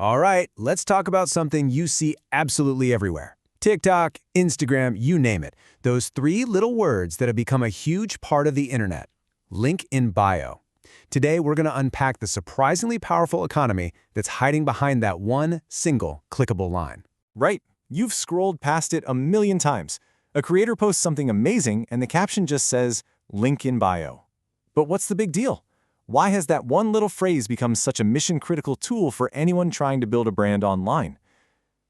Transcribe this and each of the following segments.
All right, let's talk about something you see absolutely everywhere. TikTok, Instagram, you name it. Those three little words that have become a huge part of the internet. Link in bio. Today, we're going to unpack the surprisingly powerful economy that's hiding behind that one single clickable line. Right. You've scrolled past it a million times. A creator posts something amazing and the caption just says, link in bio. But what's the big deal? Why has that one little phrase become such a mission-critical tool for anyone trying to build a brand online?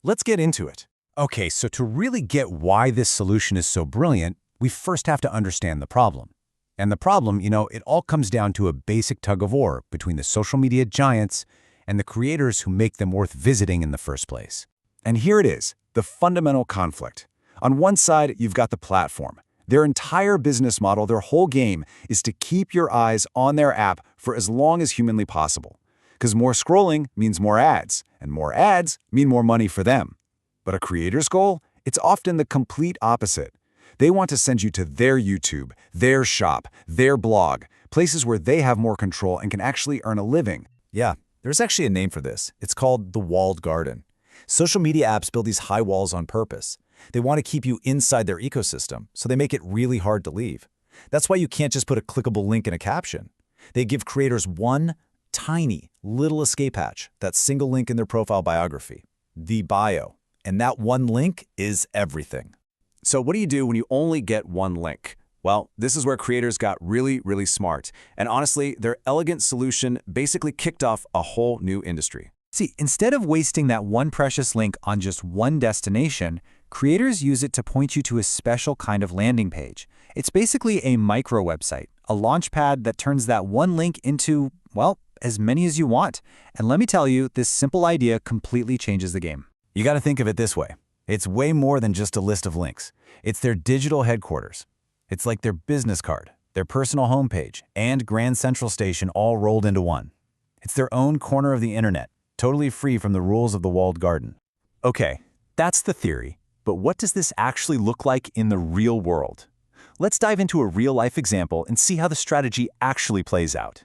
Let's get into it. Okay, so to really get why this solution is so brilliant, we first have to understand the problem. And the problem, it all comes down to a basic tug-of-war between the social media giants and the creators who make them worth visiting in the first place. And here it is, the fundamental conflict. On one side, you've got the platform. Their entire business model, their whole game, is to keep your eyes on their app for as long as humanly possible. Because more scrolling means more ads, and more ads mean more money for them. But a creator's goal? It's often the complete opposite. They want to send you to their YouTube, their shop, their blog, places where they have more control and can actually earn a living. Yeah, there's actually a name for this. It's called the walled garden. Social media apps build these high walls on purpose. They want to keep you inside their ecosystem, so they make it really hard to leave. That's why you can't just put a clickable link in a caption. They give creators one tiny little escape hatch, that single link in their profile biography, the bio. And that one link is everything. So what do you do when you only get one link? Well, this is where creators got really, really smart. And honestly, their elegant solution basically kicked off a whole new industry. See, instead of wasting that one precious link on just one destination, creators use it to point you to a special kind of landing page. It's basically a micro website, a launchpad that turns that one link into, well, as many as you want. And let me tell you, this simple idea completely changes the game. You got to think of it this way. It's way more than just a list of links. It's their digital headquarters. It's like their business card, their personal homepage, and Grand Central Station all rolled into one. It's their own corner of the internet, totally free from the rules of the walled garden. Okay, that's the theory. But what does this actually look like in the real world? Let's dive into a real-life example and see how the strategy actually plays out.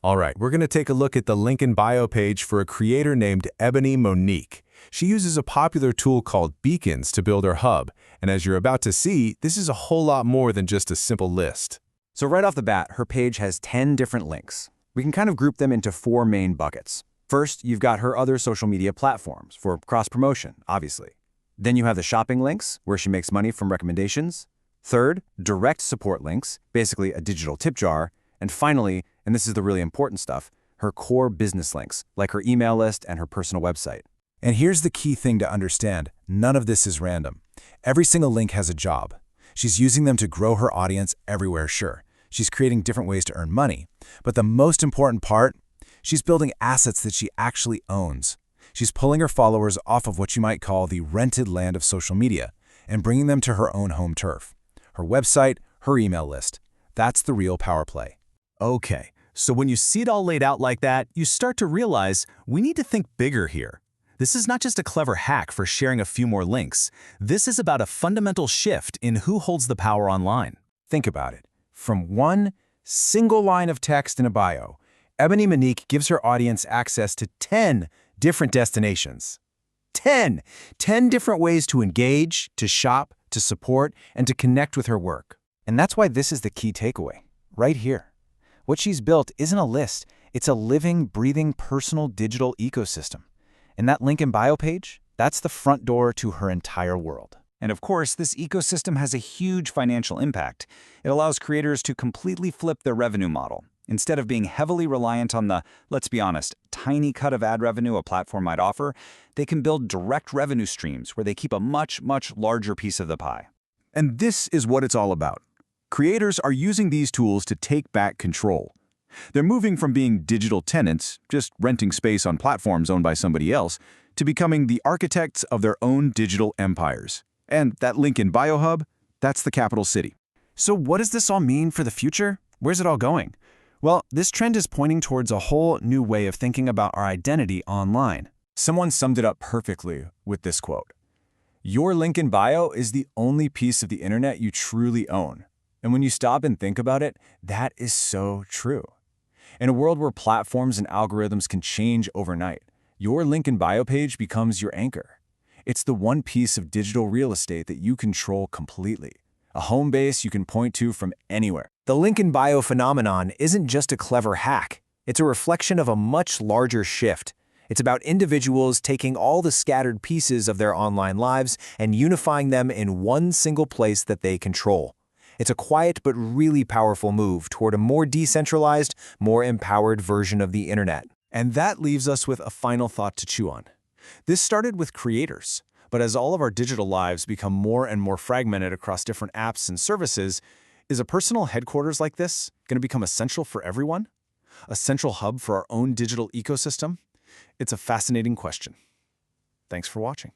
All right, we're going to take a look at the link in bio page for a creator named Ebony Monique. She uses a popular tool called Beacons to build her hub, and as you're about to see, this is a whole lot more than just a simple list. So right off the bat, her page has 10 different links. We can kind of group them into 4 main buckets. First, you've got her other social media platforms for cross-promotion, obviously. Then you have the shopping links, where she makes money from recommendations. Third, direct support links, basically a digital tip jar. And finally, and this is the really important stuff, her core business links, like her email list and her personal website. And here's the key thing to understand. None of this is random. Every single link has a job. She's using them to grow her audience everywhere, sure. She's creating different ways to earn money. But the most important part, she's building assets that she actually owns. She's pulling her followers off of what you might call the rented land of social media and bringing them to her own home turf. Her website, her email list. That's the real power play. Okay, so when you see it all laid out like that, you start to realize we need to think bigger here. This is not just a clever hack for sharing a few more links. This is about a fundamental shift in who holds the power online. Think about it. From one single line of text in a bio, Ebony Monique gives her audience access to 10 different destinations. 10 different ways to engage, to shop, to support, and to connect with her work. And that's why this is the key takeaway, right here. What she's built isn't a list. It's a living, breathing, personal digital ecosystem. And that link in bio page, that's the front door to her entire world. And of course, this ecosystem has a huge financial impact. It allows creators to completely flip their revenue model. Instead of being heavily reliant on the, let's be honest, tiny cut of ad revenue a platform might offer, they can build direct revenue streams where they keep a much, much larger piece of the pie. And this is what it's all about. Creators are using these tools to take back control. They're moving from being digital tenants, just renting space on platforms owned by somebody else, to becoming the architects of their own digital empires. And that link in BioHub, that's the capital city. So what does this all mean for the future? Where's it all going? Well, this trend is pointing towards a whole new way of thinking about our identity online. Someone summed it up perfectly with this quote. Your link in bio is the only piece of the internet you truly own. And when you stop and think about it, that is so true. In a world where platforms and algorithms can change overnight, Your link in bio page becomes your anchor. It's the one piece of digital real estate that you control completely. A home base you can point to from anywhere. The link in bio phenomenon isn't just a clever hack. It's a reflection of a much larger shift. It's about individuals taking all the scattered pieces of their online lives and unifying them in one single place that they control. It's a quiet but really powerful move toward a more decentralized, more empowered version of the internet. And that leaves us with a final thought to chew on. This started with creators, but as all of our digital lives become more and more fragmented across different apps and services, is a personal headquarters like this going to become essential for everyone? A central hub for our own digital ecosystem? It's a fascinating question. Thanks for watching.